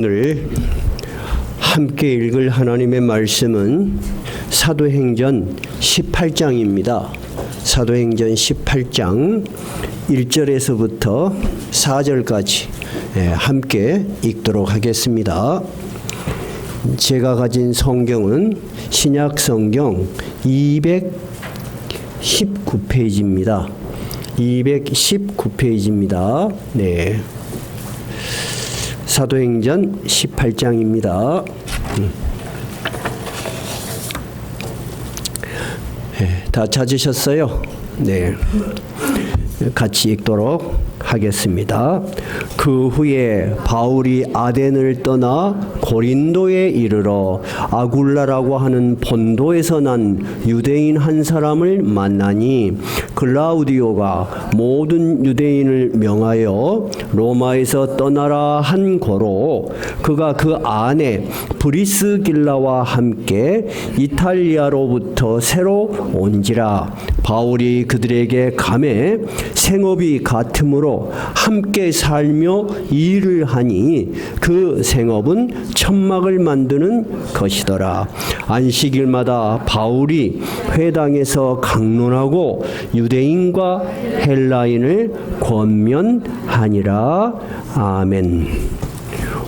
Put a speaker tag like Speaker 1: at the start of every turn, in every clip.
Speaker 1: 오늘 함께 읽을 하나님의 말씀은 사도행전 18장입니다. 사도행전 18장 1절에서부터 4절까지 함께 읽도록 하겠습니다. 제가 가진 성경은 신약 성경 219페이지입니다. 219페이지입니다. 네. 사도행전 18장입니다. 다 찾으셨어요? 네. 같이 읽도록 하겠습니다. 그 후에 바울이 아덴을 떠나 고린도에 이르러 아굴라라고 하는 본도에서 난 유대인 한 사람을 만나니 글라우디오가 모든 유대인을 명하여 로마에서 떠나라 한 고로 그가 그 안에 브리스길라와 함께 이탈리아로부터 새로 온지라. 바울이 그들에게 감해 생업이 같으므로 함께 살며 일을 하니 그 생업은 천막을 만드는 것이더라. 안식일마다 바울이 회당에서 강론하고 유대인과 헬라인을 권면하니라. 아멘.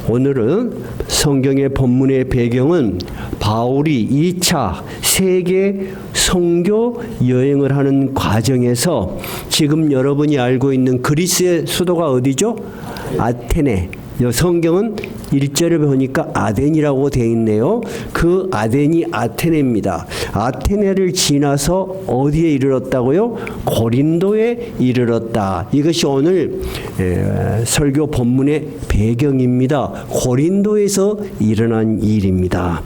Speaker 1: 오늘은 성경의 본문의 배경은 바울이 2차 세계 선교 여행을 하는 과정에서 지금 여러분이 알고 있는 그리스의 수도가 어디죠? 아테네. 성경은 1절에 보니까 아덴이라고 되어 있네요. 그 아덴이 아테네입니다. 아테네를 지나서 어디에 이르렀다고요? 고린도에 이르렀다. 이것이 오늘 설교 본문의 배경입니다. 고린도에서 일어난 일입니다.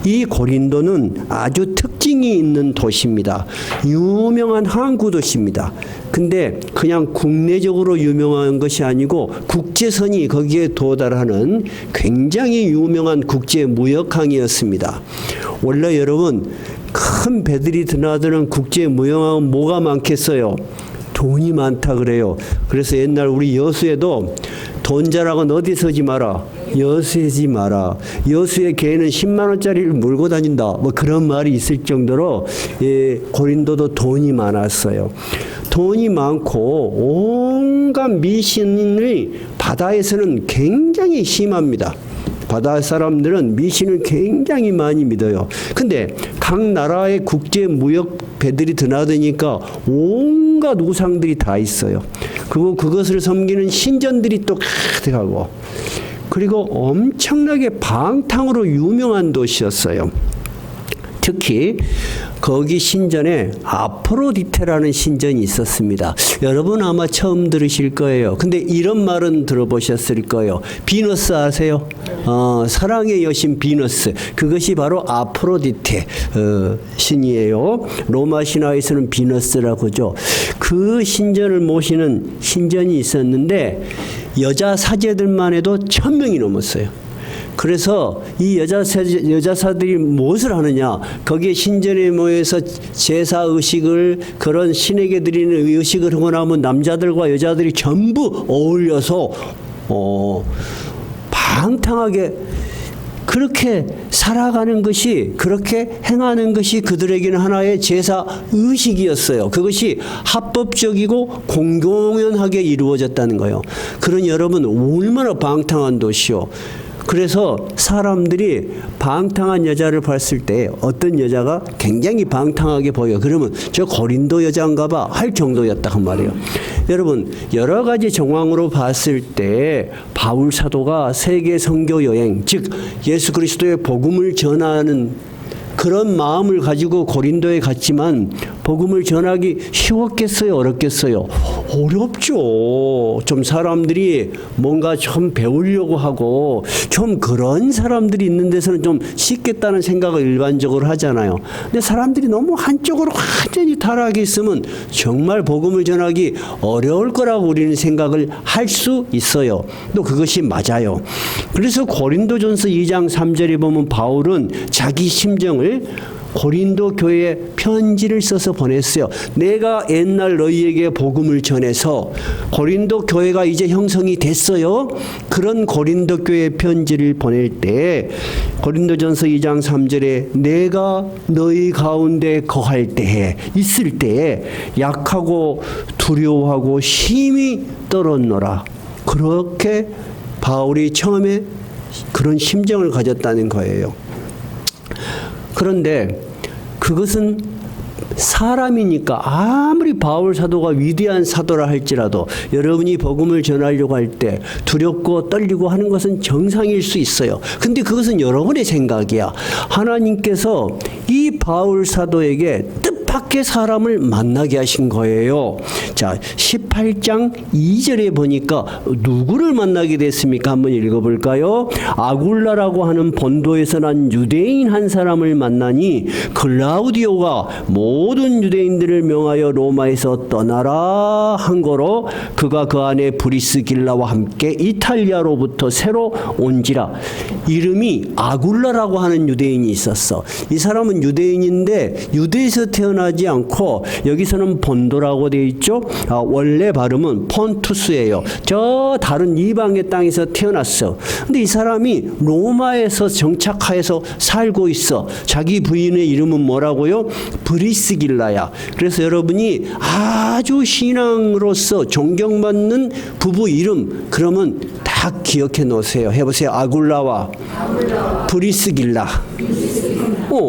Speaker 1: 이 고린도는 아주 특징이 있는 도시입니다. 유명한 항구 도시입니다. 근데 그냥 국내적으로 유명한 것이 아니고 국제선이 거기에 도달하는 굉장히 유명한 국제 무역항이었습니다. 원래 여러분 큰 배들이 드나드는 국제 무역항은 뭐가 많겠어요? 돈이 많다 그래요. 그래서 옛날 우리 여수에도 돈 자랑은 어디 서지 마라. 여수에지 마라. 여수의 개는 10만 원짜리를 몰고 다닌다. 뭐 그런 말이 있을 정도로 고린도도 돈이 많았어요. 돈이 많고 온갖 미신이 바다에서는 굉장히 심합니다. 바다 사람들은 미신을 굉장히 많이 믿어요. 근데 각 나라의 국제 무역 배들이 드나드니까 온갖 우상들이 다 있어요. 그리고 그것을 섬기는 신전들이 또 가득하고, 그리고 엄청나게 방탕으로 유명한 도시였어요. 특히 거기 신전에 아프로디테라는 신전이 있었습니다. 여러분 아마 처음 들으실 거예요. 근데 이런 말은 들어보셨을 거예요. 비너스 아세요? 사랑의 여신 비너스. 그것이 바로 아프로디테 신이에요. 로마 신화에서는 비너스라고 하죠. 그 신전을 모시는 신전이 있었는데 여자 사제들만 해도 1000명이 넘었어요. 그래서 이 여자사들이 무엇을 하느냐? 거기에 신전에 모여서 제사 의식을, 그런 신에게 드리는 의식을 하고 나면 남자들과 여자들이 전부 어울려서 방탕하게 그렇게 살아가는 것이, 그렇게 행하는 것이 그들에게는 하나의 제사 의식이었어요. 그것이 합법적이고 공공연하게 이루어졌다는 거예요. 그러니 여러분 얼마나 방탕한 도시요. 그래서 사람들이 방탕한 여자를 봤을 때 어떤 여자가 굉장히 방탕하게 보여. 그러면 저 고린도 여자인가 봐 할 정도였다 그 말이에요. 여러분 여러 가지 정황으로 봤을 때 바울 사도가 세계 선교 여행, 즉 예수 그리스도의 복음을 전하는 그런 마음을 가지고 고린도에 갔지만 복음을 전하기 쉬웠겠어요? 어렵겠어요? 어렵죠. 좀 사람들이 뭔가 좀 배우려고 하고 좀 그런 사람들이 있는 데서는 좀 쉽겠다는 생각을 일반적으로 하잖아요. 근데 사람들이 너무 한쪽으로 완전히 타락해 있으면 정말 복음을 전하기 어려울 거라고 우리는 생각을 할 수 있어요. 또 그것이 맞아요. 그래서 고린도전서 2장 3절에 보면 바울은 자기 심정을 고린도 교회에 편지를 써서 보냈어요. 내가 옛날 너희에게 복음을 전해서 고린도 교회가 이제 형성이 됐어요. 그런 고린도 교회 편지를 보낼 때 고린도전서 2장 3절에 내가 너희 가운데 거할 때에 있을 때에 약하고 두려워하고 심히 떨었노라. 그렇게 바울이 처음에 그런 심정을 가졌다는 거예요. 그런데 그것은 사람이니까 아무리 바울 사도가 위대한 사도라 할지라도 여러분이 복음을 전하려고 할 때 두렵고 떨리고 하는 것은 정상일 수 있어요. 근데 그것은 여러분의 생각이야. 하나님께서 이 바울 사도에게 뜻밖의 사람을 만나게 하신 거예요. 자, 18장 2절에 보니까 누구를 만나게 됐습니까? 한번 읽어볼까요? 아굴라라고 하는 본도에서 난 유대인 한 사람을 만나니 클라우디오가 모든 유대인들을 명하여 로마에서 떠나라 한 거로 그가 그 안에 브리스길라와 함께 이탈리아로부터 새로 온지라. 이름이 아굴라라고 하는 유대인이 있었어. 이 사람은 유대인인데 유대에서 태어나지 않고 여기서는 본도라고 되어 있죠. 원래 발음은 폰투스예요. 저 다른 이방의 땅에서 태어났어. 근데 이 사람이 로마에서 정착하여서 살고 있어. 자기 부인의 이름은 뭐라고요? 브리스길라야. 그래서 여러분이 아주 신앙으로서 존경받는 부부 이름 그러면 다 기억해 놓으세요. 해보세요. 아굴라와 브리스길라.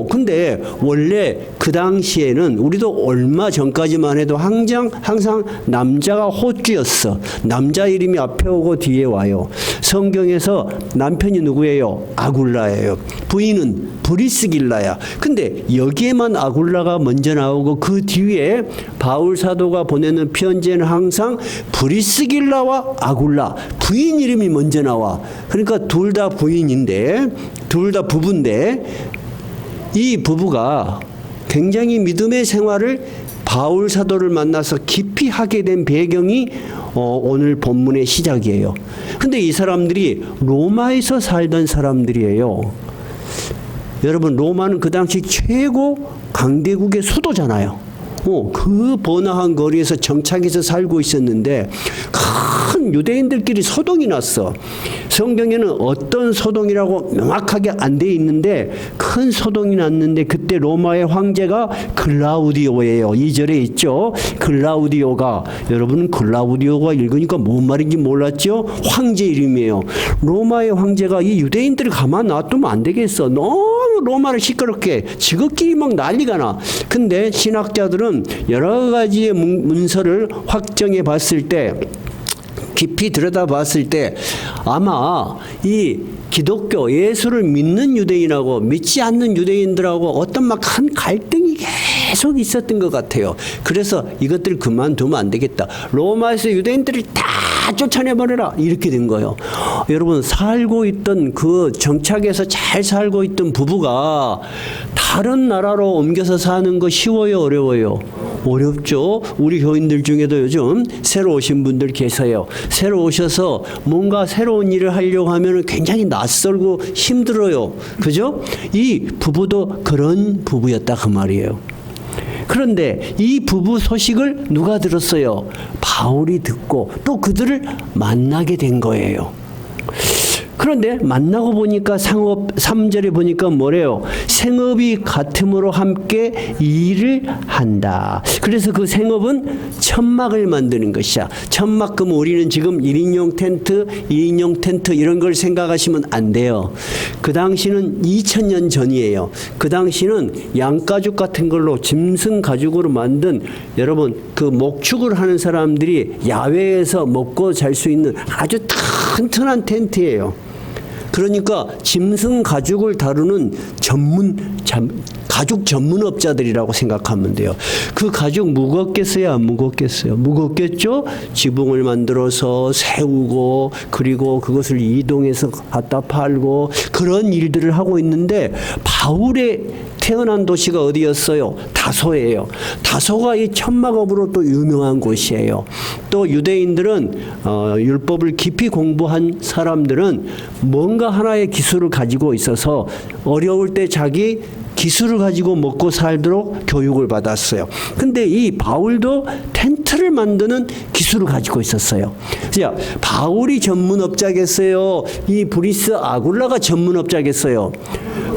Speaker 1: 근데 원래 그 당시에는 우리도 얼마 전까지만 해도 항상 남자가 호주였어. 남자 이름이 앞에 오고 뒤에 와요. 성경에서 남편이 누구예요? 아굴라예요. 부인은 브리스길라야. 근데 여기에만 아굴라가 먼저 나오고 그 뒤에 바울 사도가 보내는 편지에는 항상 브리스길라와 아굴라 부인 이름이 먼저 나와. 그러니까 둘 다 부인인데 둘 다 부부인데 이 부부가 굉장히 믿음의 생활을 바울 사도를 만나서 깊이 하게 된 배경이 오늘 본문의 시작이에요. 근데 이 사람들이 로마에서 살던 사람들이에요. 여러분 로마는 그 당시 최고 강대국의 수도잖아요. 그 번화한 거리에서 정착해서 살고 있었는데 큰 유대인들끼리 소동이 났어. 성경에는 어떤 소동이라고 명확하게 안 돼 있는데 큰 소동이 났는데 그때 로마의 황제가 클라우디오예요. 2절에 있죠. 클라우디오가 여러분은 클라우디오가 읽으니까 뭔 말인지 몰랐죠? 황제 이름이에요. 로마의 황제가 이 유대인들을 가만 놔두면 안 되겠어. 너무 로마를 시끄럽게 지극히 막 난리가 나. 근데 신학자들은 여러 가지의 문서를 확정해 봤을 때 깊이 들여다봤을 때 아마 이 기독교 예수를 믿는 유대인하고 믿지 않는 유대인들하고 어떤 막 큰 갈등이 계속 있었던 것 같아요. 그래서 이것들 그만두면 안 되겠다. 로마에서 유대인들을 다 쫓아내버려라. 이렇게 된 거예요. 여러분 살고 있던 그 정착에서 잘 살고 있던 부부가 다른 나라로 옮겨서 사는 거 쉬워요? 어려워요? 어렵죠. 우리 교인들 중에도 요즘 새로 오신 분들 계세요. 새로 오셔서 뭔가 새로운 일을 하려고 하면 굉장히 낯설고 힘들어요. 그죠? 이 부부도 그런 부부였다 그 말이에요. 그런데 이 부부 소식을 누가 들었어요? 바울이 듣고 또 그들을 만나게 된 거예요. 그런데 만나고 보니까 3절에 보니까 뭐래요? 생업이 같음으로 함께 일을 한다. 그래서 그 생업은 천막을 만드는 것이야. 천막 그럼 우리는 지금 1인용 텐트, 2인용 텐트 이런 걸 생각하시면 안 돼요. 그 당시는 2000년 전이에요. 그 당시는 양가죽 같은 걸로 짐승 가죽으로 만든 여러분 그 목축을 하는 사람들이 야외에서 먹고 잘 수 있는 아주 튼튼한 텐트예요. 그러니까 짐승 가죽을 다루는 가죽 전문업자들이라고 생각하면 돼요. 그 가죽 무겁겠어요? 안 무겁겠어요? 무겁겠죠? 지붕을 만들어서 세우고 그리고 그것을 이동해서 갖다 팔고 그런 일들을 하고 있는데 바울의 태어난 도시가 어디였어요? 다소예요. 다소가 이 천막업으로 또 유명한 곳이에요. 또 유대인들은 율법을 깊이 공부한 사람들은 뭔가 하나의 기술을 가지고 있어서 어려울 때 자기 기술을 가지고 먹고 살도록 교육을 받았어요. 근데 이 바울도 텐트를 만드는 기술을 가지고 있었어요. 자, 바울이 전문업자겠어요? 이 브리스 아굴라가 전문업자겠어요?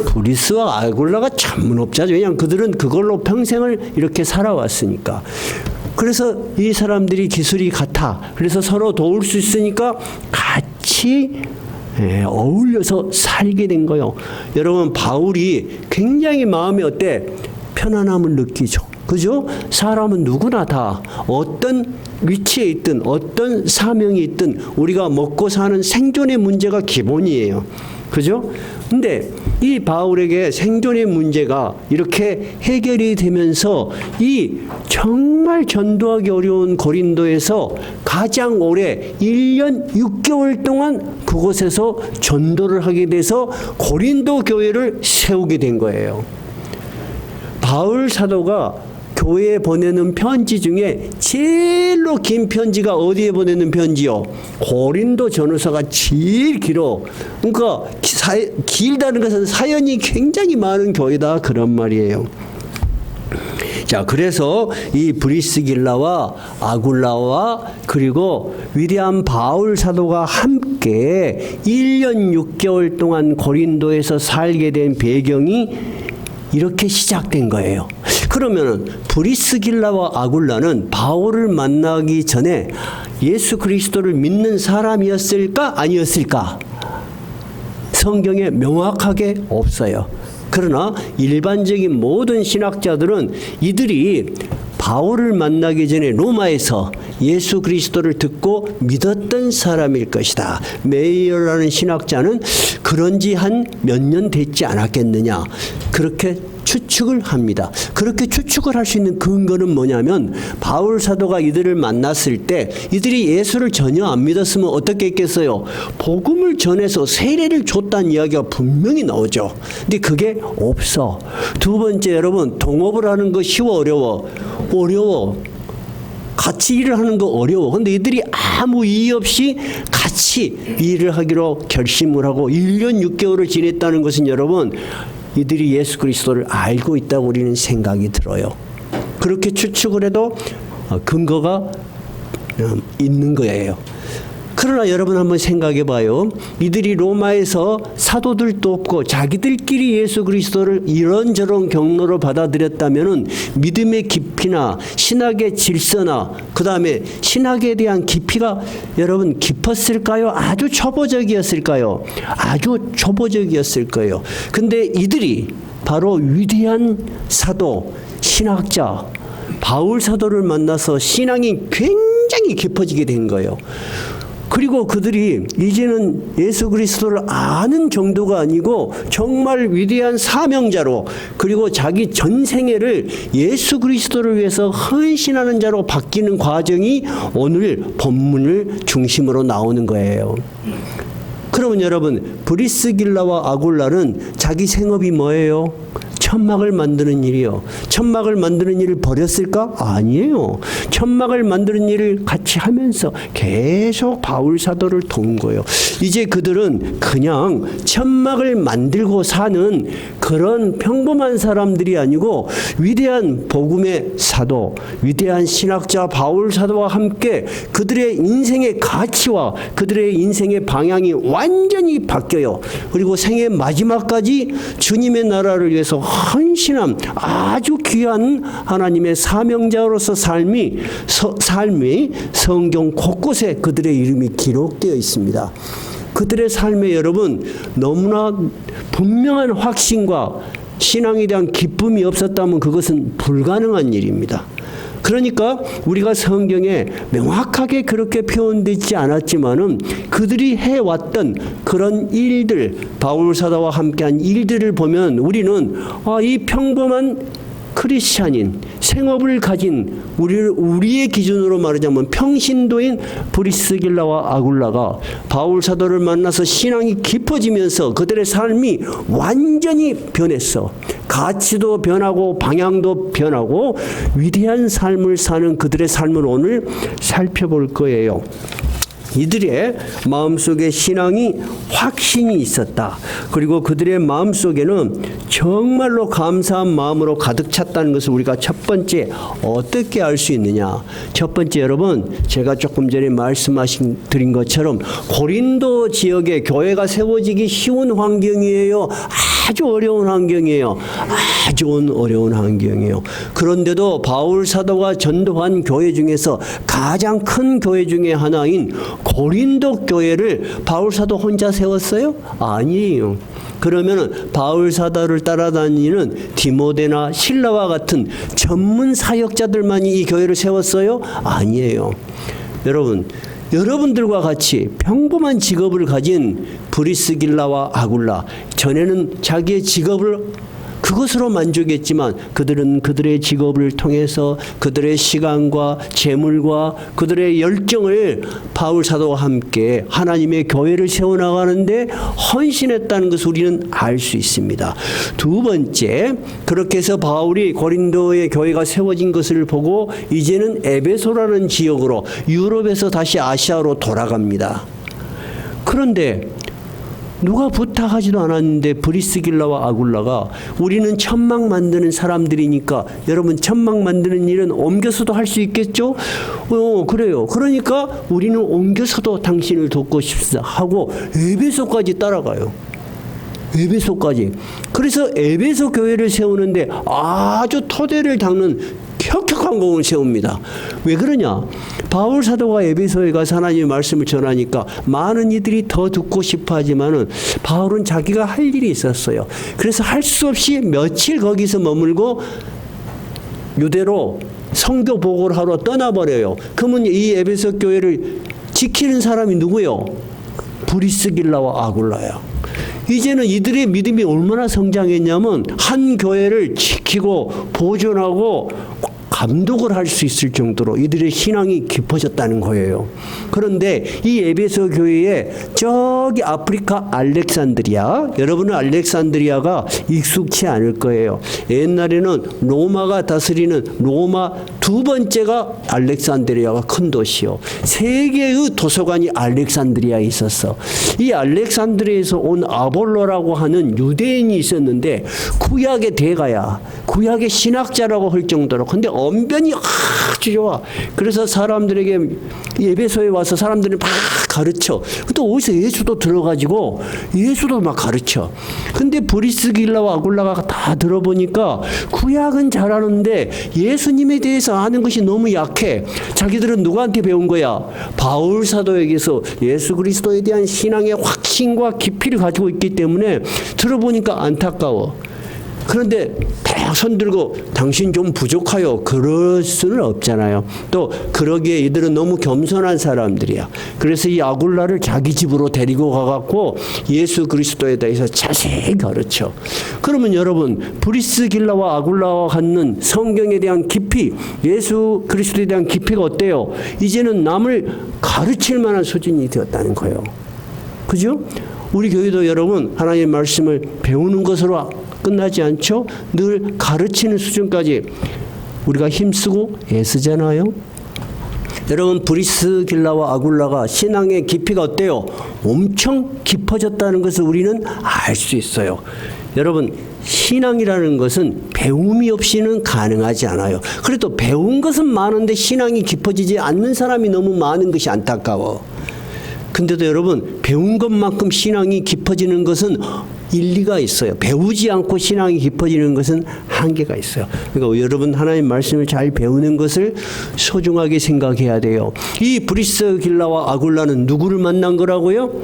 Speaker 1: 브리스와 아굴라가 전문업자죠. 왜냐하면 그들은 그걸로 평생을 이렇게 살아왔으니까. 그래서 이 사람들이 기술이 같아. 그래서 서로 도울 수 있으니까 같이 어울려서 살게 된 거예요. 여러분, 바울이 굉장히 마음이 어때? 편안함을 느끼죠. 그죠? 사람은 누구나 다 어떤 위치에 있든 어떤 사명이 있든 우리가 먹고 사는 생존의 문제가 기본이에요. 그죠? 근데 이 바울에게 생존의 문제가 이렇게 해결이 되면서 이 정말 전도하기 어려운 고린도에서 가장 오래 1년 6개월 동안 그곳에서 전도를 하게 돼서 고린도 교회를 세우게 된 거예요. 바울 사도가 교회에 보내는 편지 중에 제일로 긴 편지가 어디에 보내는 편지요? 고린도 전후서가 제일 길어. 그러니까 길다는 것은 사연이 굉장히 많은 교회다 그런 말이에요. 자, 그래서 이 브리스길라와 아굴라와 그리고 위대한 바울 사도가 함께 1년 6개월 동안 고린도에서 살게 된 배경이 이렇게 시작된 거예요. 그러면 브리스길라와 아굴라는 바울을 만나기 전에 예수 그리스도를 믿는 사람이었을까 아니었을까? 성경에 명확하게 없어요. 그러나 일반적인 모든 신학자들은 이들이 바울을 만나기 전에 로마에서 예수 그리스도를 듣고 믿었던 사람일 것이다. 메이어라는 신학자는 그런 지 한 몇 년 됐지 않았겠느냐. 그렇게 추측을 합니다. 그렇게 추측을 할 수 있는 근거는 뭐냐면 바울 사도가 이들을 만났을 때 이들이 예수를 전혀 안 믿었으면 어떻게 했겠어요? 복음을 전해서 세례를 줬다는 이야기가 분명히 나오죠. 근데 그게 없어. 두 번째, 여러분, 동업을 하는 거 쉬워 어려워? 어려워. 같이 일을 하는 거 어려워. 근데 이들이 아무 이의 없이 같이 일을 하기로 결심을 하고 1년 6개월을 지냈다는 것은 여러분, 이들이 예수 그리스도를 알고 있다고 우리는 생각이 들어요. 그렇게 추측을 해도 근거가 있는 거예요. 그러나 여러분 한번 생각해 봐요. 이들이 로마에서 사도들도 없고 자기들끼리 예수 그리스도를 이런저런 경로로 받아들였다면은 믿음의 깊이나 신학의 질서나 그 다음에 신학에 대한 깊이가 여러분 깊었을까요? 아주 초보적이었을까요? 아주 초보적이었을 거예요. 근데 이들이 바로 위대한 사도, 신학자, 바울 사도를 만나서 신앙이 굉장히 깊어지게 된 거예요. 그리고 그들이 이제는 예수 그리스도를 아는 정도가 아니고 정말 위대한 사명자로 그리고 자기 전생애를 예수 그리스도를 위해서 헌신하는 자로 바뀌는 과정이 오늘 본문을 중심으로 나오는 거예요. 그러면 여러분, 브리스길라와 아굴라는 자기 생업이 뭐예요? 천막을 만드는 일이요. 천막을 만드는 일을 버렸을까? 아니에요. 천막을 만드는 일을 같이 하면서 계속 바울 사도를 도운 거예요. 이제 그들은 그냥 천막을 만들고 사는 그런 평범한 사람들이 아니고 위대한 복음의 사도, 위대한 신학자 바울 사도와 함께 그들의 인생의 가치와 그들의 인생의 방향이 완전히 바뀌어요. 그리고 생의 마지막까지 주님의 나라를 위해서 헌신함, 아주 귀한 하나님의 사명자로서 삶이 성경 곳곳에 그들의 이름이 기록되어 있습니다. 그들의 삶에 여러분 너무나 분명한 확신과 신앙에 대한 기쁨이 없었다면 그것은 불가능한 일입니다. 그러니까 우리가 성경에 명확하게 그렇게 표현되지 않았지만은 그들이 해왔던 그런 일들, 바울 사도와 함께한 일들을 보면 우리는 이 평범한 크리스찬인, 생업을 가진 우리의 기준으로 말하자면 평신도인 브리스길라와 아굴라가 바울 사도를 만나서 신앙이 깊어지면서 그들의 삶이 완전히 변했어. 가치도 변하고 방향도 변하고 위대한 삶을 사는 그들의 삶을 오늘 살펴볼 거예요. 이들의 마음속에 신앙이 확신이 있었다. 그리고 그들의 마음속에는 정말로 감사한 마음으로 가득 찼다는 것을 우리가 첫 번째 어떻게 알 수 있느냐. 첫 번째 여러분, 제가 조금 전에 드린 것처럼 고린도 지역에 교회가 세워지기 쉬운 환경이에요. 아주 어려운 환경이에요. 아주 어려운 환경이에요. 그런데도 바울 사도가 전도한 교회 중에서 가장 큰 교회 중에 하나인 고린도 교회를 바울 사도 혼자 세웠어요? 아니에요. 그러면 바울 사도를 따라다니는 디모데나 실라와 같은 전문 사역자들만이 이 교회를 세웠어요? 아니에요. 여러분들과 같이 평범한 직업을 가진 브리스길라와 아굴라, 전에는 자기의 직업을 그것으로 만족했지만 그들은 그들의 직업을 통해서 그들의 시간과 재물과 그들의 열정을 바울 사도와 함께 하나님의 교회를 세워나가는데 헌신했다는 것을 우리는 알 수 있습니다. 두 번째, 그렇게 해서 바울이 고린도의 교회가 세워진 것을 보고 이제는 에베소라는 지역으로 유럽에서 다시 아시아로 돌아갑니다. 그런데 누가 부탁하지도 않았는데 브리스길라와 아굴라가 우리는 천막 만드는 사람들이니까 여러분 천막 만드는 일은 옮겨서도 할 수 있겠죠? 그래요. 그러니까 우리는 옮겨서도 당신을 돕고 싶습니다 하고 에베소까지 따라가요. 에베소까지. 그래서 에베소 교회를 세우는데 아주 토대를 닦는 혁혁한 공을 세웁니다. 왜 그러냐? 바울 사도가 에베소에 가서 하나님의 말씀을 전하니까 많은 이들이 더 듣고 싶어 하지만은 바울은 자기가 할 일이 있었어요. 그래서 할 수 없이 며칠 거기서 머물고 유대로 성교 보고를 하러 떠나버려요. 그러면 이 에베소 교회를 지키는 사람이 누구요? 브리스길라와 아굴라야. 이제는 이들의 믿음이 얼마나 성장했냐면 한 교회를 지키고 보존하고 감독을 할 수 있을 정도로 이들의 신앙이 깊어졌다는 거예요. 그런데 이 에베소 교회에 저기 아프리카 알렉산드리아, 여러분은 알렉산드리아가 익숙치 않을 거예요. 옛날에는 로마가 다스리는 로마 두 번째가 알렉산드리아가 큰 도시요. 세계의 도서관이 알렉산드리아에 있었어. 이 알렉산드리아에서 온 아볼로라고 하는 유대인이 있었는데 구약의 대가야. 구약의 신학자라고 할 정도로. 근데 언변이 아주 좋아. 그래서 사람들에게 에베소에 와서 사람들이 막 가르쳐. 또 어디서 예수도 들어가지고 예수도 막 가르쳐. 근데 브리스길라와 아굴라가 다 들어보니까 구약은 잘하는데 예수님에 대해서 아는 것이 너무 약해. 자기들은 누구한테 배운 거야? 바울 사도에게서 예수 그리스도에 대한 신앙의 확신과 깊이를 가지고 있기 때문에 들어보니까 안타까워. 그런데 다 손들고 당신 좀 부족하요. 그럴 수는 없잖아요. 또 그러기에 이들은 너무 겸손한 사람들이야. 그래서 이 아굴라를 자기 집으로 데리고 가갖고 예수 그리스도에 대해서 자세히 가르쳐. 그러면 여러분 브리스길라와 아굴라와 갖는 성경에 대한 깊이, 예수 그리스도에 대한 깊이가 어때요? 이제는 남을 가르칠 만한 수준이 되었다는 거예요. 그죠? 우리 교회도 여러분 하나님의 말씀을 배우는 것으로 끝나지 않죠? 늘 가르치는 수준까지 우리가 힘쓰고 애쓰잖아요. 여러분 브리스길라와 아굴라가 신앙의 깊이가 어때요? 엄청 깊어졌다는 것을 우리는 알 수 있어요. 여러분 신앙이라는 것은 배움이 없이는 가능하지 않아요. 그래도 배운 것은 많은데 신앙이 깊어지지 않는 사람이 너무 많은 것이 안타까워. 근데도 여러분 배운 것만큼 신앙이 깊어지는 것은 일리가 있어요. 배우지 않고 신앙이 깊어지는 것은 한계가 있어요. 그러니까 여러분 하나님 말씀을 잘 배우는 것을 소중하게 생각해야 돼요. 이 브리스길라와 아굴라는 누구를 만난 거라고요?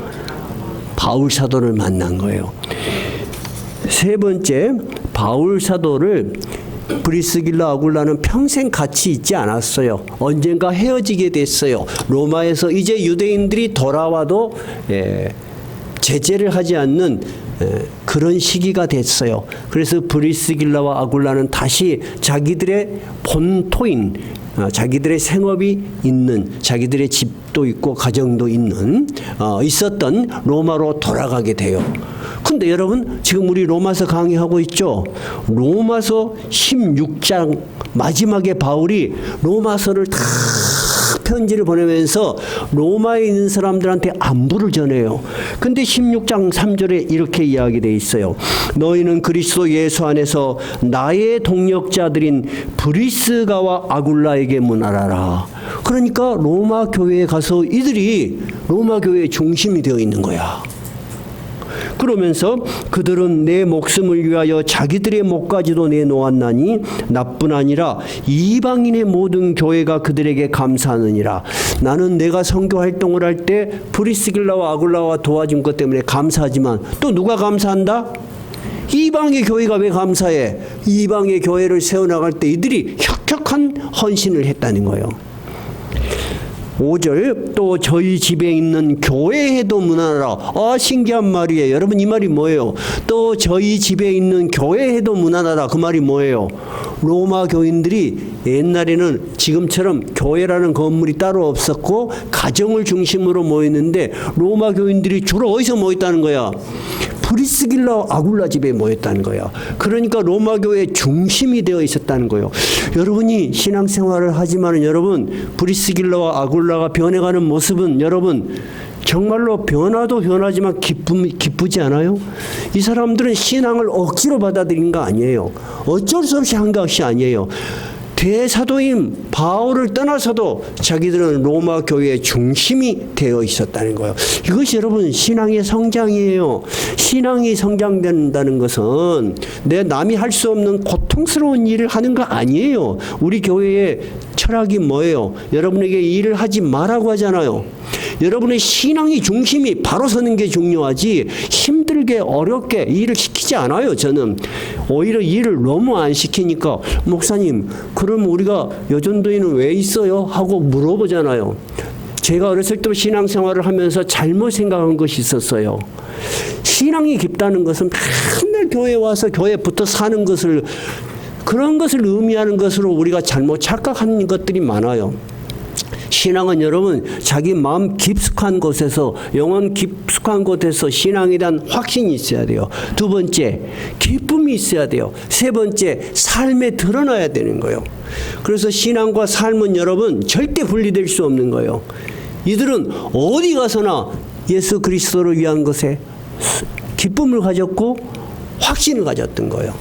Speaker 1: 바울 사도를 만난 거예요. 세 번째, 바울 사도를 브리스길라 아굴라는 평생 같이 있지 않았어요. 언젠가 헤어지게 됐어요. 로마에서 이제 유대인들이 돌아와도 제재를 하지 않는 그런 시기가 됐어요. 그래서 브리스길라와 아굴라는 다시 자기들의 본토인, 자기들의 생업이 있는, 자기들의 집도 있고 가정도 있는 있었던 로마로 돌아가게 돼요. 근데 여러분 지금 우리 로마서 강의하고 있죠. 로마서 16장 마지막에 바울이 로마서를 다 편지를 보내면서 로마에 있는 사람들한테 안부를 전해요. 근데 16장 3절에 이렇게 이야기되어 있어요. 너희는 그리스도 예수 안에서 나의 동역자들인 브리스가와 아굴라에게 문안하라. 그러니까 로마 교회에 가서 이들이 로마 교회의 중심이 되어 있는 거야. 그러면서 그들은 내 목숨을 위하여 자기들의 목까지도 내놓았나니 나뿐 아니라 이방인의 모든 교회가 그들에게 감사하느니라. 나는 내가 선교 활동을 할 때 브리스길라와 아굴라와 도와준 것 때문에 감사하지만 또 누가 감사한다? 이방의 교회가 왜 감사해? 이방의 교회를 세워나갈 때 이들이 혁혁한 헌신을 했다는 거예요. 5절 또 저희 집에 있는 교회에도 문안하라. 신기한 말이에요. 여러분 이 말이 뭐예요? 또 저희 집에 있는 교회에도 문안하라. 그 말이 뭐예요? 로마 교인들이 옛날에는 지금처럼 교회라는 건물이 따로 없었고 가정을 중심으로 모였는데 로마 교인들이 주로 어디서 모였다는 거야? 브리스길라 아굴라 집에 모였다는 거야. 그러니까 로마 교회의 중심이 되어 있었다는 거예요. 여러분이 신앙생활을 하지만 여러분 브리스길라와 아굴라가 변해가는 모습은 여러분 정말로 변화도 변하지만 기쁘지 않아요? 이 사람들은 신앙을 억지로 받아들인 거 아니에요. 어쩔 수 없이 한 것이 아니에요. 대사도인 바울을 떠나서도 자기들은 로마 교회의 중심이 되어 있었다는 거예요. 이것이 여러분 신앙의 성장이에요. 신앙이 성장된다는 것은 내 남이 할 수 없는 고통스러운 일을 하는 거 아니에요. 우리 교회의 철학이 뭐예요? 여러분에게 일을 하지 말라고 하잖아요. 여러분의 신앙의 중심이 바로 서는 게 중요하지 힘들게 어렵게 일을 시키지 않아요. 저는 오히려 일을 너무 안 시키니까 목사님 그럼 우리가 여전도인은 왜 있어요? 하고 물어보잖아요. 제가 어렸을 때 신앙생활을 하면서 잘못 생각한 것이 있었어요. 신앙이 깊다는 것은 맨날 교회에 와서 교회에 붙어 사는 것을 그런 것을 의미하는 것으로 우리가 잘못 착각하는 것들이 많아요. 신앙은 여러분 자기 마음 깊숙한 곳에서 영혼 깊숙한 곳에서 신앙에 대한 확신이 있어야 돼요. 두 번째 기쁨이 있어야 돼요. 세 번째 삶에 드러나야 되는 거예요. 그래서 신앙과 삶은 여러분 절대 분리될 수 없는 거예요. 이들은 어디 가서나 예수 그리스도를 위한 것에 기쁨을 가졌고 확신을 가졌던 거예요.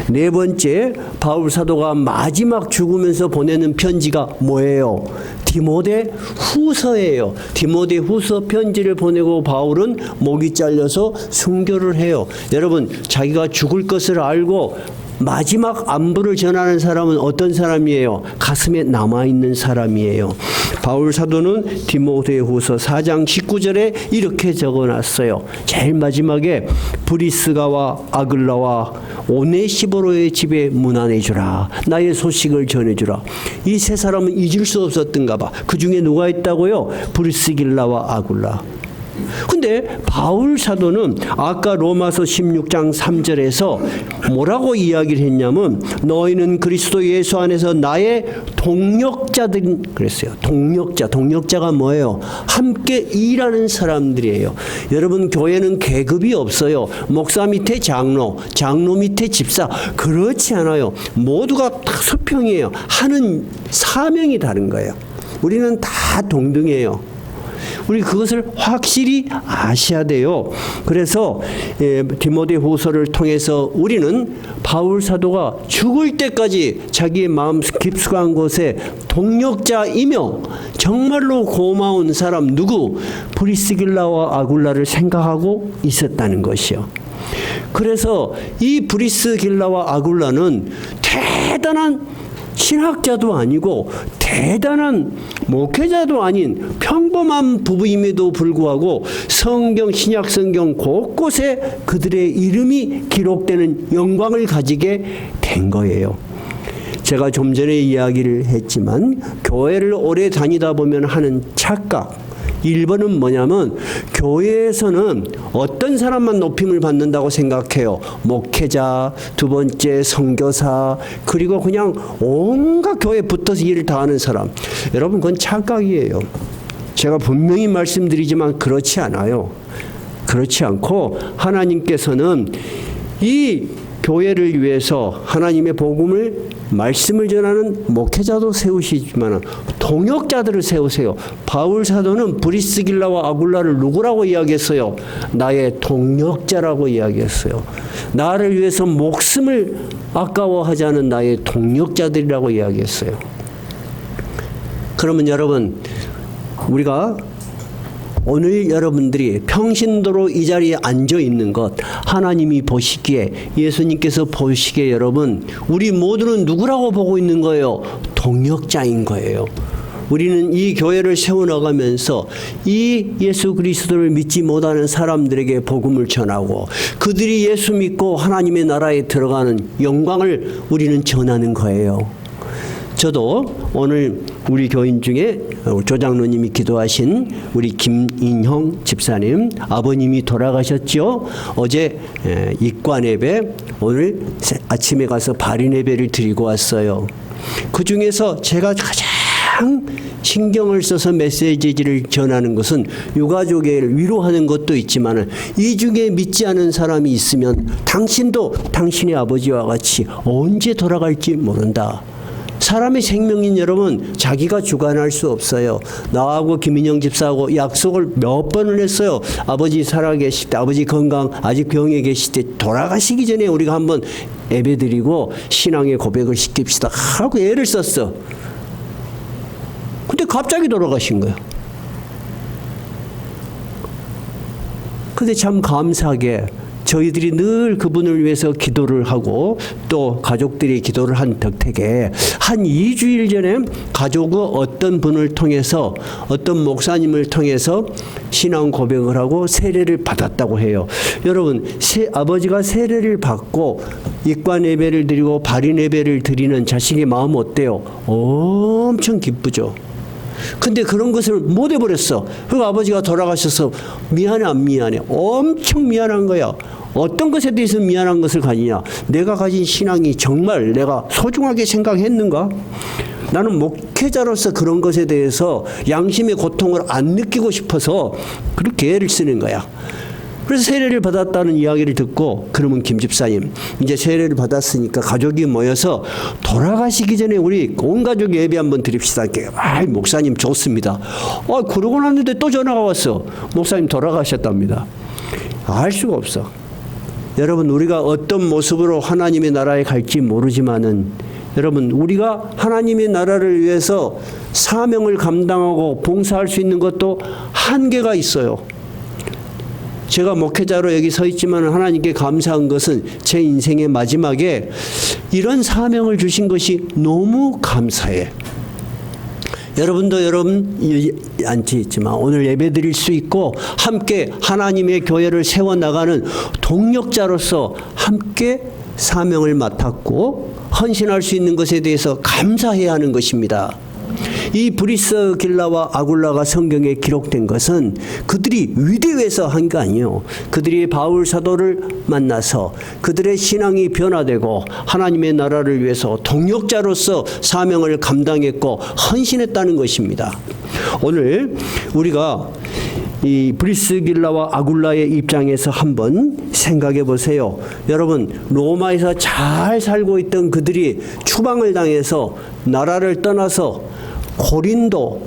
Speaker 1: 네 번째 바울 사도가 마지막 죽으면서 보내는 편지가 뭐예요? 디모데 후서예요. 디모데 후서 편지를 보내고 바울은 목이 잘려서 순교를 해요. 여러분 자기가 죽을 것을 알고 마지막 안부를 전하는 사람은 어떤 사람이에요? 가슴에 남아있는 사람이에요. 바울 사도는 디모데후서 4장 19절에 이렇게 적어놨어요. 제일 마지막에 브리스가와 아글라와 오네시보로의 집에 문안해주라. 나의 소식을 전해주라. 이 세 사람은 잊을 수 없었던가 봐. 그 중에 누가 있다고요? 브리스길라와 아굴라. 근데 바울 사도는 아까 로마서 16장 3절에서 뭐라고 이야기를 했냐면 너희는 그리스도 예수 안에서 나의 동역자들 그랬어요. 동역자가 뭐예요? 함께 일하는 사람들이에요. 여러분 교회는 계급이 없어요. 목사 밑에 장로 밑에 집사 그렇지 않아요. 모두가 다 수평이에요. 하는 사명이 다른 거예요. 우리는 다 동등해요. 우리 그것을 확실히 아셔야 돼요. 그래서 디모데후서를 통해서 우리는 바울 사도가 죽을 때까지 자기의 마음 깊숙한 곳에 동역자이며 정말로 고마운 사람 누구? 브리스길라와 아굴라를 생각하고 있었다는 것이요. 그래서 이 브리스길라와 아굴라는 대단한 신학자도 아니고 대단한 목회자도 아닌 평범한 부부임에도 불구하고 신약 성경 곳곳에 그들의 이름이 기록되는 영광을 가지게 된 거예요. 제가 좀 전에 이야기를 했지만 교회를 오래 다니다 보면 하는 착각 1번은 뭐냐면 교회에서는 어떤 사람만 높임을 받는다고 생각해요. 목회자, 두 번째 선교사, 그리고 그냥 온갖 교회에 붙어서 일을 다 하는 사람. 여러분 그건 착각이에요. 제가 분명히 말씀드리지만 그렇지 않아요. 그렇지 않고 하나님께서는 이 교회를 위해서 하나님의 복음을 말씀을 전하는 목회자도 세우시지만 동역자들을 세우세요. 바울 사도는 브리스길라와 아굴라를 누구라고 이야기했어요? 나의 동역자라고 이야기했어요. 나를 위해서 목숨을 아까워하지 않은 나의 동역자들이라고 이야기했어요. 그러면 여러분, 우리가 오늘 여러분들이 평신도로 이 자리에 앉아 있는 것, 하나님이 보시기에, 예수님께서 보시기에 여러분, 우리 모두는 누구라고 보고 있는 거예요? 동역자인 거예요. 우리는 이 교회를 세워나가면서 이 예수 그리스도를 믿지 못하는 사람들에게 복음을 전하고 그들이 예수 믿고 하나님의 나라에 들어가는 영광을 우리는 전하는 거예요. 저도 오늘 우리 교인 중에 조장로님이 기도하신 우리 김인형 집사님 아버님이 돌아가셨죠. 어제 입관 예배, 오늘 아침에 가서 발인 예배를 드리고 왔어요. 그 중에서 제가 가장 신경을 써서 메시지를 전하는 것은 유가족을 위로하는 것도 있지만 이 중에 믿지 않은 사람이 있으면 당신도 당신의 아버지와 같이 언제 돌아갈지 모른다. 사람의 생명인 여러분, 자기가 주관할 수 없어요. 나하고 김인영 집사하고 약속을 몇 번을 했어요. 아버지 살아계실 때, 아버지 건강, 아직 병에 계실 때 돌아가시기 전에 우리가 한번 예배드리고 신앙의 고백을 시킵시다 하고 애를 썼어. 근데 갑자기 돌아가신 거예요. 근데 참 감사하게 저희들이 늘 그분을 위해서 기도를 하고 또 가족들이 기도를 한 덕택에 한 2주일 전에 가족의 어떤 분을 통해서 어떤 목사님을 통해서 신앙 고백을 하고 세례를 받았다고 해요. 여러분, 아버지가 세례를 받고 입관 예배를 드리고 발인 예배를 드리는 자식의 마음 어때요? 엄청 기쁘죠. 근데 그런 것을 못 해버렸어. 그리고 아버지가 돌아가셔서 미안해 안 미안해? 엄청 미안한 거야. 어떤 것에 대해서 미안한 것을 가지냐? 내가 가진 신앙이 정말 내가 소중하게 생각했는가? 나는 목회자로서 그런 것에 대해서 양심의 고통을 안 느끼고 싶어서 그렇게 애를 쓰는 거야. 그래서 세례를 받았다는 이야기를 듣고, 그러면 김 집사님 이제 세례를 받았으니까 가족이 모여서 돌아가시기 전에 우리 온 가족 예배 한번 드립시다. 아, 목사님 좋습니다. 그러고 났는데 또 전화가 왔어. 목사님 돌아가셨답니다. 알 수가 없어. 여러분, 우리가 어떤 모습으로 하나님의 나라에 갈지 모르지만은 여러분, 우리가 하나님의 나라를 위해서 사명을 감당하고 봉사할 수 있는 것도 한계가 있어요. 제가 목회자로 여기 서 있지만 하나님께 감사한 것은 제 인생의 마지막에 이런 사명을 주신 것이 너무 감사해. 여러분도 여러분 앉혀있지만 오늘 예배 드릴 수 있고 함께 하나님의 교회를 세워나가는 동력자로서 함께 사명을 맡았고 헌신할 수 있는 것에 대해서 감사해야 하는 것입니다. 이 브리스길라와 아굴라가 성경에 기록된 것은 그들이 위대해서 한 게 아니에요. 그들이 바울 사도를 만나서 그들의 신앙이 변화되고 하나님의 나라를 위해서 동역자로서 사명을 감당했고 헌신했다는 것입니다. 오늘 우리가 이 브리스길라와 아굴라의 입장에서 한번 생각해 보세요. 여러분, 로마에서 잘 살고 있던 그들이 추방을 당해서 나라를 떠나서 고린도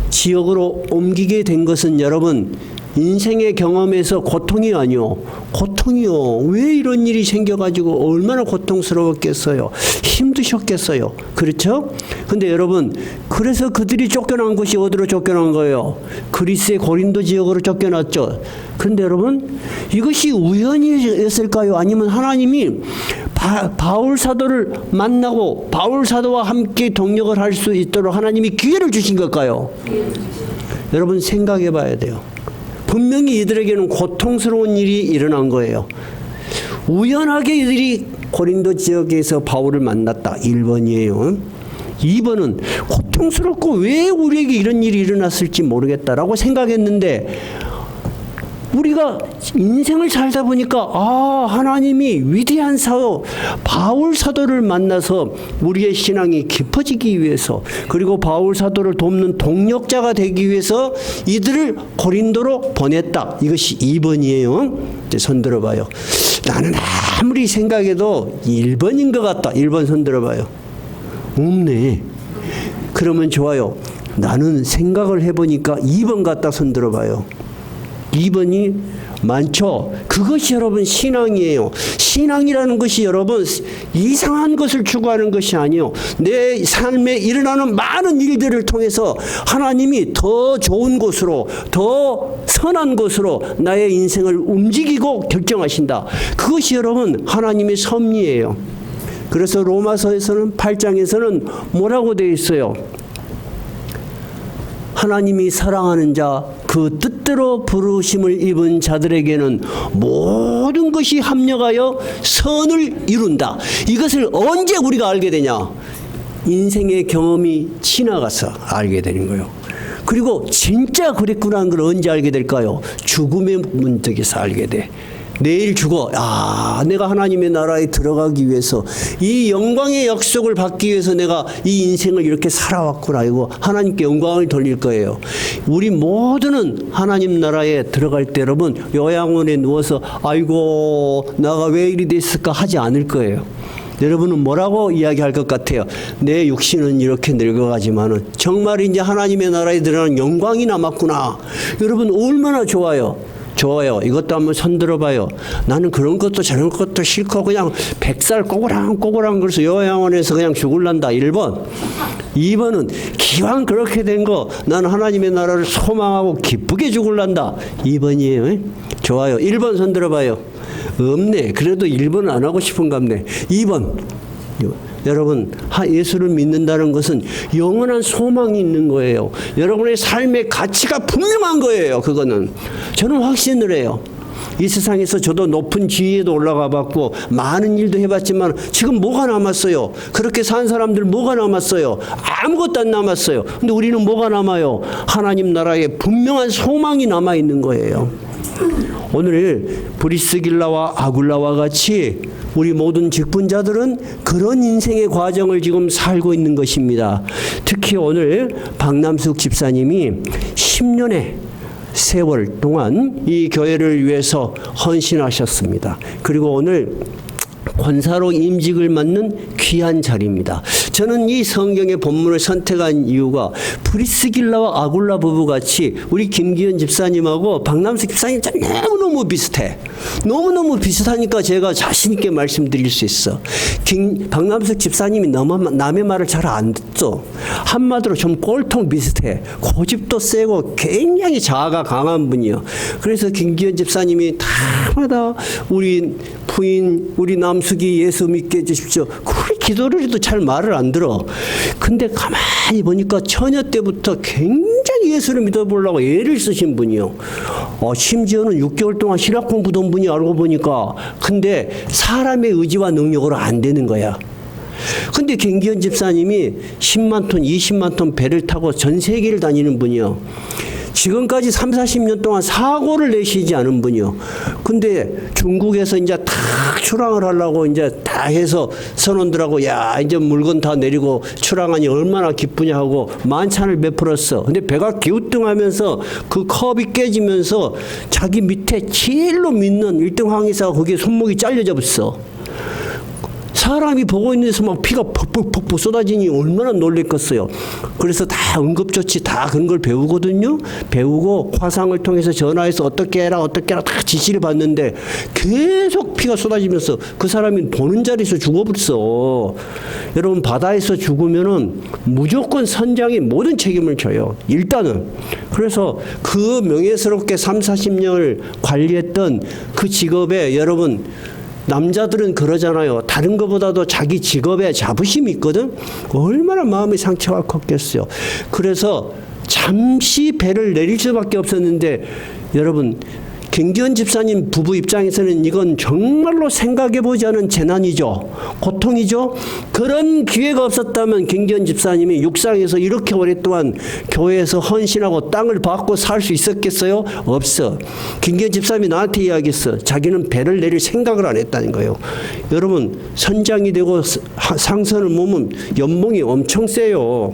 Speaker 1: 지역으로 옮기게 된 것은 여러분, 인생의 경험에서 고통이 아니요. 고통이요. 왜 이런 일이 생겨가지고 얼마나 고통스러웠겠어요. 힘드셨겠어요. 그렇죠? 근데 여러분, 그래서 그들이 쫓겨난 곳이 어디로 쫓겨난 거예요? 그리스의 고린도 지역으로 쫓겨났죠. 그런데 여러분, 이것이 우연이었을까요? 아니면 하나님이 바울 사도를 만나고 바울 사도와 함께 동역을 할 수 있도록 하나님이 기회를 주신 걸까요? 여러분, 생각해 봐야 돼요. 분명히 이들에게는 고통스러운 일이 일어난 거예요. 우연하게 이들이 고린도 지역에서 바울을 만났다. 1번이에요. 2번은 고통스럽고 왜 우리에게 이런 일이 일어났을지 모르겠다라고 생각했는데 우리가 인생을 살다 보니까 하나님이 위대한 사도 바울 사도를 만나서 우리의 신앙이 깊어지기 위해서, 그리고 바울 사도를 돕는 동력자가 되기 위해서 이들을 고린도로 보냈다. 이것이 2번이에요. 이제 손 들어봐요. 나는 아무리 생각해도 1번인 것 같다. 1번 손 들어봐요. 없네. 그러면 좋아요. 나는 생각을 해보니까 2번 같다. 손 들어봐요. 2번이 많죠. 그것이 여러분 신앙이에요. 신앙이라는 것이 여러분 이상한 것을 추구하는 것이 아니에요. 내 삶에 일어나는 많은 일들을 통해서 하나님이 더 좋은 곳으로, 더 선한 곳으로 나의 인생을 움직이고 결정하신다. 그것이 여러분 하나님의 섭리예요. 그래서 로마서에서는 8장에서는 뭐라고 되어 있어요? 하나님이 사랑하는 자, 그 뜻대로 부르심을 입은 자들에게는 모든 것이 합력하여 선을 이룬다. 이것을 언제 우리가 알게 되냐? 인생의 경험이 지나가서 알게 되는 거예요. 그리고 진짜 그랬구나 하는 걸 언제 알게 될까요? 죽음의 문턱에서 알게 돼. 내일 죽어. 내가 하나님의 나라에 들어가기 위해서, 이 영광의 약속을 받기 위해서 내가 이 인생을 이렇게 살아왔구나. 이거 하나님께 영광을 돌릴 거예요. 우리 모두는 하나님 나라에 들어갈 때 여러분 요양원에 누워서 아이고 나가 왜 이리 됐을까 하지 않을 거예요. 여러분은 뭐라고 이야기할 것 같아요? 내 육신은 이렇게 늙어가지만은 정말 이제 하나님의 나라에 들어가는 영광이 남았구나. 여러분 얼마나 좋아요. 좋아요. 이것도 한번 손 들어봐요. 나는 그런 것도 저런 것도 싫고 그냥 100살 꼬고랑 그래서 요양원에서 그냥 죽을란다. 1번. 2번은 기왕 그렇게 된 거 나는 하나님의 나라를 소망하고 기쁘게 죽을란다. 2번이에요. 좋아요. 1번 손 들어봐요. 없네. 그래도 1번은 안 하고 싶은갑네. 2번. 여러분 예수를 믿는다는 것은 영원한 소망이 있는 거예요. 여러분의 삶의 가치가 분명한 거예요. 그거는 저는 확신을 해요. 이 세상에서 저도 높은 지위에도 올라가 봤고 많은 일도 해봤지만 지금 뭐가 남았어요? 그렇게 산 사람들 뭐가 남았어요? 아무것도 안 남았어요. 근데 우리는 뭐가 남아요? 하나님 나라에 분명한 소망이 남아있는 거예요. 오늘 브리스길라와 아굴라와 같이 우리 모든 직분자들은 그런 인생의 과정을 지금 살고 있는 것입니다. 특히 오늘 박남숙 집사님이 10년의 세월 동안 이 교회를 위해서 헌신하셨습니다. 그리고 오늘 권사로 임직을 맡는 귀한 자리입니다. 저는 이 성경의 본문을 선택한 이유가 브리스길라와 아굴라 부부같이 우리 김기현 집사님하고 박남숙 집사님 너무너무 비슷해. 너무너무 비슷하니까 제가 자신 있게 말씀드릴 수 있어. 박남숙 집사님이 남의 말을 잘 안 듣죠. 한마디로 좀 꼴통 비슷해. 고집도 세고 굉장히 자아가 강한 분이요. 그래서 김기현 집사님이 다마다 우리 부인, 우리 남숙이 예수 믿게 해주십시오. 그리 기도를 해도 잘 말을 안 들어. 근데 가만히 보니까 처녀 때부터 굉장히 예수를 믿어보려고 애를 쓰신 분이요. 심지어는 6개월 동안 신학 공부던 분이 알고 보니까. 근데 사람의 의지와 능력으로 안 되는 거야. 근데 김기현 집사님이 10만 톤, 20만 톤 배를 타고 전 세계를 다니는 분이요. 지금까지 30-40년 동안 사고를 내시지 않은 분이요. 근데 중국에서 이제 다 출항을 하려고 이제 다 해서 선원들하고 야 이제 물건 다 내리고 출항하니 얼마나 기쁘냐 하고 만찬을 베풀었어. 근데 배가 기우뚱하면서 그 컵이 깨지면서 자기 밑에 제일로 믿는 1등 항해사가 거기에 손목이 잘려져 버렸어. 사람이 보고 있는 데서 막 피가 퍽퍽퍽 쏟아지니 얼마나 놀랬겠어요. 그래서 다 응급조치 다 그런 걸 배우거든요. 배우고 화상을 통해서 전화해서 어떻게 해라 다 지시를 받는데 계속 피가 쏟아지면서 그 사람이 보는 자리에서 죽어버렸어. 여러분 바다에서 죽으면은 무조건 선장이 모든 책임을 져요. 일단은. 그래서 그 명예스럽게 30-40년을 관리했던 그 직업에 여러분 남자들은 그러잖아요. 다른 것보다도 자기 직업에 자부심이 있거든. 얼마나 마음의 상처가 컸겠어요. 그래서 잠시 배를 내릴 수밖에 없었는데 여러분 김기현 집사님 부부 입장에서는 이건 정말로 생각해보지 않은 재난이죠. 고통이죠. 그런 기회가 없었다면 김기현 집사님이 육상에서 이렇게 오랫동안 교회에서 헌신하고 땅을 받고 살 수 있었겠어요? 없어. 김기현 집사님이 나한테 이야기했어. 자기는 배를 내릴 생각을 안 했다는 거예요. 여러분, 선장이 되고 상선을 모으면 연봉이 엄청 세요.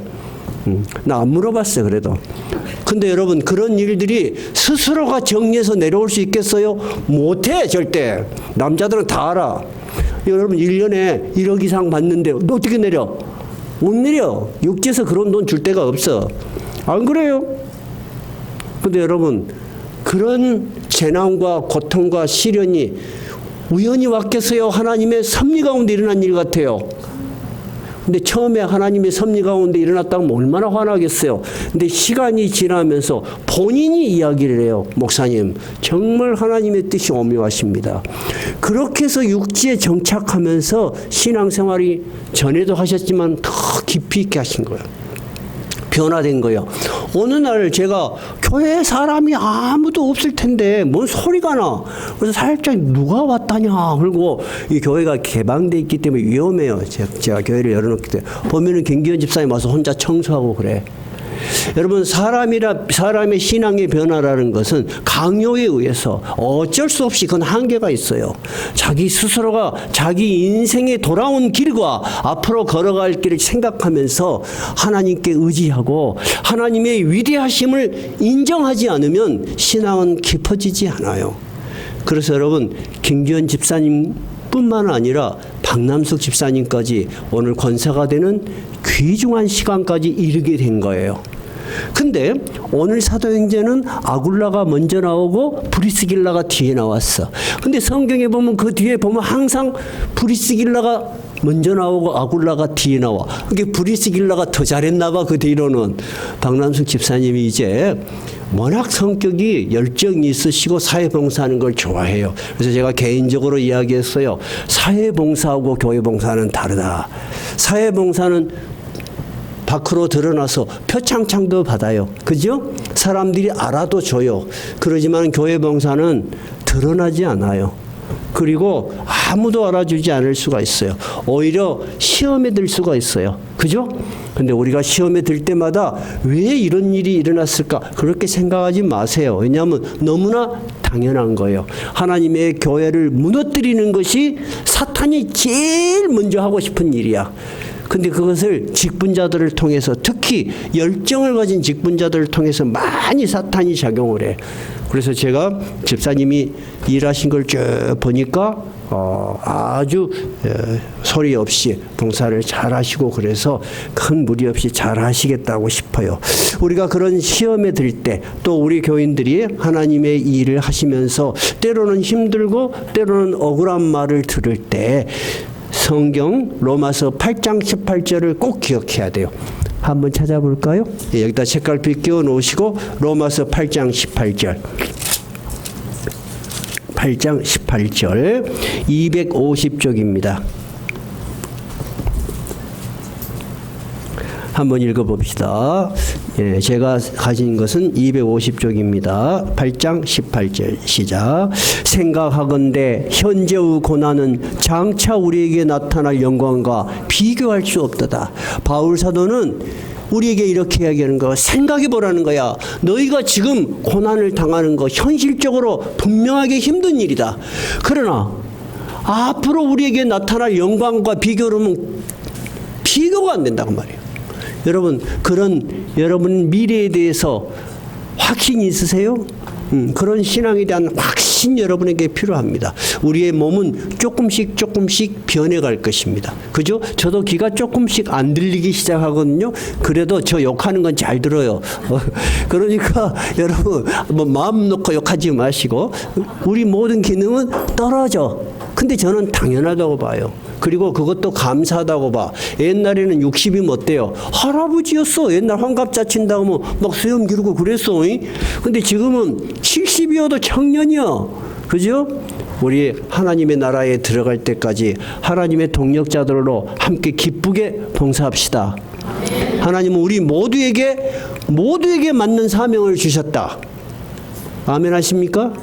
Speaker 1: 나 안 물어봤어요, 그래도. 근데 여러분, 그런 일들이 스스로가 정리해서 내려올 수 있겠어요? 못해, 절대. 남자들은 다 알아. 여러분, 1년에 1억 이상 받는데 너 어떻게 내려? 못 내려. 육지에서 그런 돈 줄 데가 없어. 안 그래요? 근데 여러분, 그런 재난과 고통과 시련이 우연히 왔겠어요? 하나님의 섭리 가운데 일어난 일 같아요. 근데 처음에 하나님의 섭리 가운데 일어났다면 얼마나 화나겠어요. 근데 시간이 지나면서 본인이 이야기를 해요. 목사님, 정말 하나님의 뜻이 오묘하십니다. 그렇게 해서 육지에 정착하면서 신앙생활이 전에도 하셨지만 더 깊이 있게 하신 거예요. 변화된 거예요. 어느 날 제가 교회에 사람이 아무도 없을 텐데 뭔 소리가 나. 그래서 살짝 누가 왔다냐. 그리고 이 교회가 개방돼 있기 때문에 위험해요. 제가 교회를 열어놓기 때문에. 보면은 김기현 집사님 와서 혼자 청소하고 그래. 여러분, 사람의 신앙의 변화라는 것은 강요에 의해서 어쩔 수 없이 그건 한계가 있어요. 자기 스스로가 자기 인생에 돌아온 길과 앞으로 걸어갈 길을 생각하면서 하나님께 의지하고 하나님의 위대하심을 인정하지 않으면 신앙은 깊어지지 않아요. 그래서 여러분, 김기현 집사님 뿐만 아니라 박남숙 집사님까지 오늘 권사가 되는 귀중한 시간까지 이르게 된 거예요. 근데 오늘 사도행전은 아굴라가 먼저 나오고 브리스길라가 뒤에 나왔어. 근데 성경에 보면 그 뒤에 보면 항상 브리스길라가 먼저 나오고 아굴라가 뒤에 나와. 그게 브리스길라가 더 잘했나 봐. 그 뒤로는. 박남숙 집사님이 이제 워낙 성격이 열정이 있으시고 사회봉사하는 걸 좋아해요. 그래서 제가 개인적으로 이야기했어요. 사회봉사하고 교회봉사는 다르다. 사회봉사는 밖으로 드러나서 표창장도 받아요. 그죠? 사람들이 알아도 줘요. 그러지만 교회봉사는 드러나지 않아요. 그리고 아무도 알아주지 않을 수가 있어요. 오히려 시험에 들 수가 있어요. 그죠? 근데 우리가 시험에 들 때마다 왜 이런 일이 일어났을까? 그렇게 생각하지 마세요. 왜냐하면 너무나 당연한 거예요. 하나님의 교회를 무너뜨리는 것이 사탄이 제일 먼저 하고 싶은 일이야. 근데 그것을 직분자들을 통해서, 특히 열정을 가진 직분자들을 통해서 많이 사탄이 작용을 해. 그래서 제가 집사님이 일하신 걸 쭉 보니까 아주 소리 없이 봉사를 잘 하시고, 그래서 큰 무리 없이 잘 하시겠다고 싶어요. 우리가 그런 시험에 들 때, 또 우리 교인들이 하나님의 일을 하시면서 때로는 힘들고 때로는 억울한 말을 들을 때 성경 로마서 8장 18절을 꼭 기억해야 돼요. 한번 찾아볼까요? 여기다 책갈피 끼워 놓으시고 로마서 8장 18절. 8장 18절 250쪽입니다. 한번 읽어봅시다. 예, 제가 가진 것은 250쪽입니다. 8장 18절 시작. 생각하건대 현재의 고난은 장차 우리에게 나타날 영광과 비교할 수 없도다. 바울 사도는 우리에게 이렇게 이야기하는 거, 생각해 보라는 거야. 너희가 지금 고난을 당하는 거 현실적으로 분명하게 힘든 일이다. 그러나 앞으로 우리에게 나타날 영광과 비교하면 비교가 안 된다고 말이에요. 여러분, 여러분 미래에 대해서 확신이 있으세요? 그런 신앙에 대한 확신 여러분에게 필요합니다. 우리의 몸은 조금씩 변해갈 것입니다. 그죠? 저도 귀가 조금씩 안 들리기 시작하거든요. 그래도 저 욕하는 건 잘 들어요. 그러니까 여러분, 뭐 마음 놓고 욕하지 마시고, 우리 모든 기능은 떨어져. 근데 저는 당연하다고 봐요. 그리고 그것도 감사하다고 봐. 옛날에는 60이면 어때요? 할아버지였어. 옛날 환갑자 친다고 막 수염 기르고 그랬어. 근데 지금은 70이어도 청년이야. 그죠? 우리 하나님의 나라에 들어갈 때까지 하나님의 동력자들로 함께 기쁘게 봉사합시다. 하나님은 우리 모두에게 맞는 사명을 주셨다. 아멘 하십니까?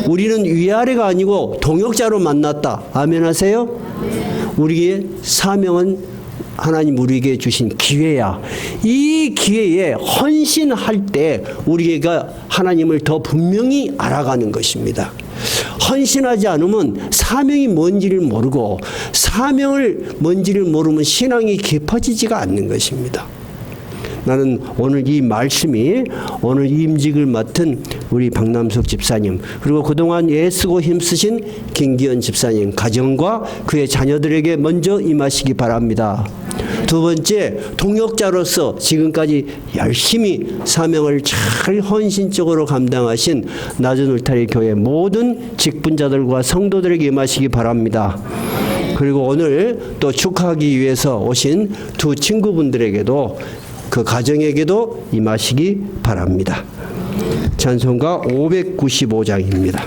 Speaker 1: 우리는 위아래가 아니고 동역자로 만났다. 아멘 하세요? 우리의 사명은 하나님 우리에게 주신 기회야. 이 기회에 헌신할 때 우리가 하나님을 더 분명히 알아가는 것입니다. 헌신하지 않으면 사명이 뭔지를 모르고, 사명을 뭔지를 모르면 신앙이 깊어지지가 않는 것입니다. 나는 오늘 이 말씀이 오늘 임직을 맡은 우리 박남석 집사님, 그리고 그동안 애쓰고 힘쓰신 김기현 집사님 가정과 그의 자녀들에게 먼저 임하시기 바랍니다. 두 번째, 동역자로서 지금까지 열심히 사명을 잘 헌신적으로 감당하신 낮은 울타리 교회 모든 직분자들과 성도들에게 임하시기 바랍니다. 그리고 오늘 또 축하하기 위해서 오신 두 친구분들에게도, 그 가정에게도 임하시기 바랍니다. 찬송가 595장입니다.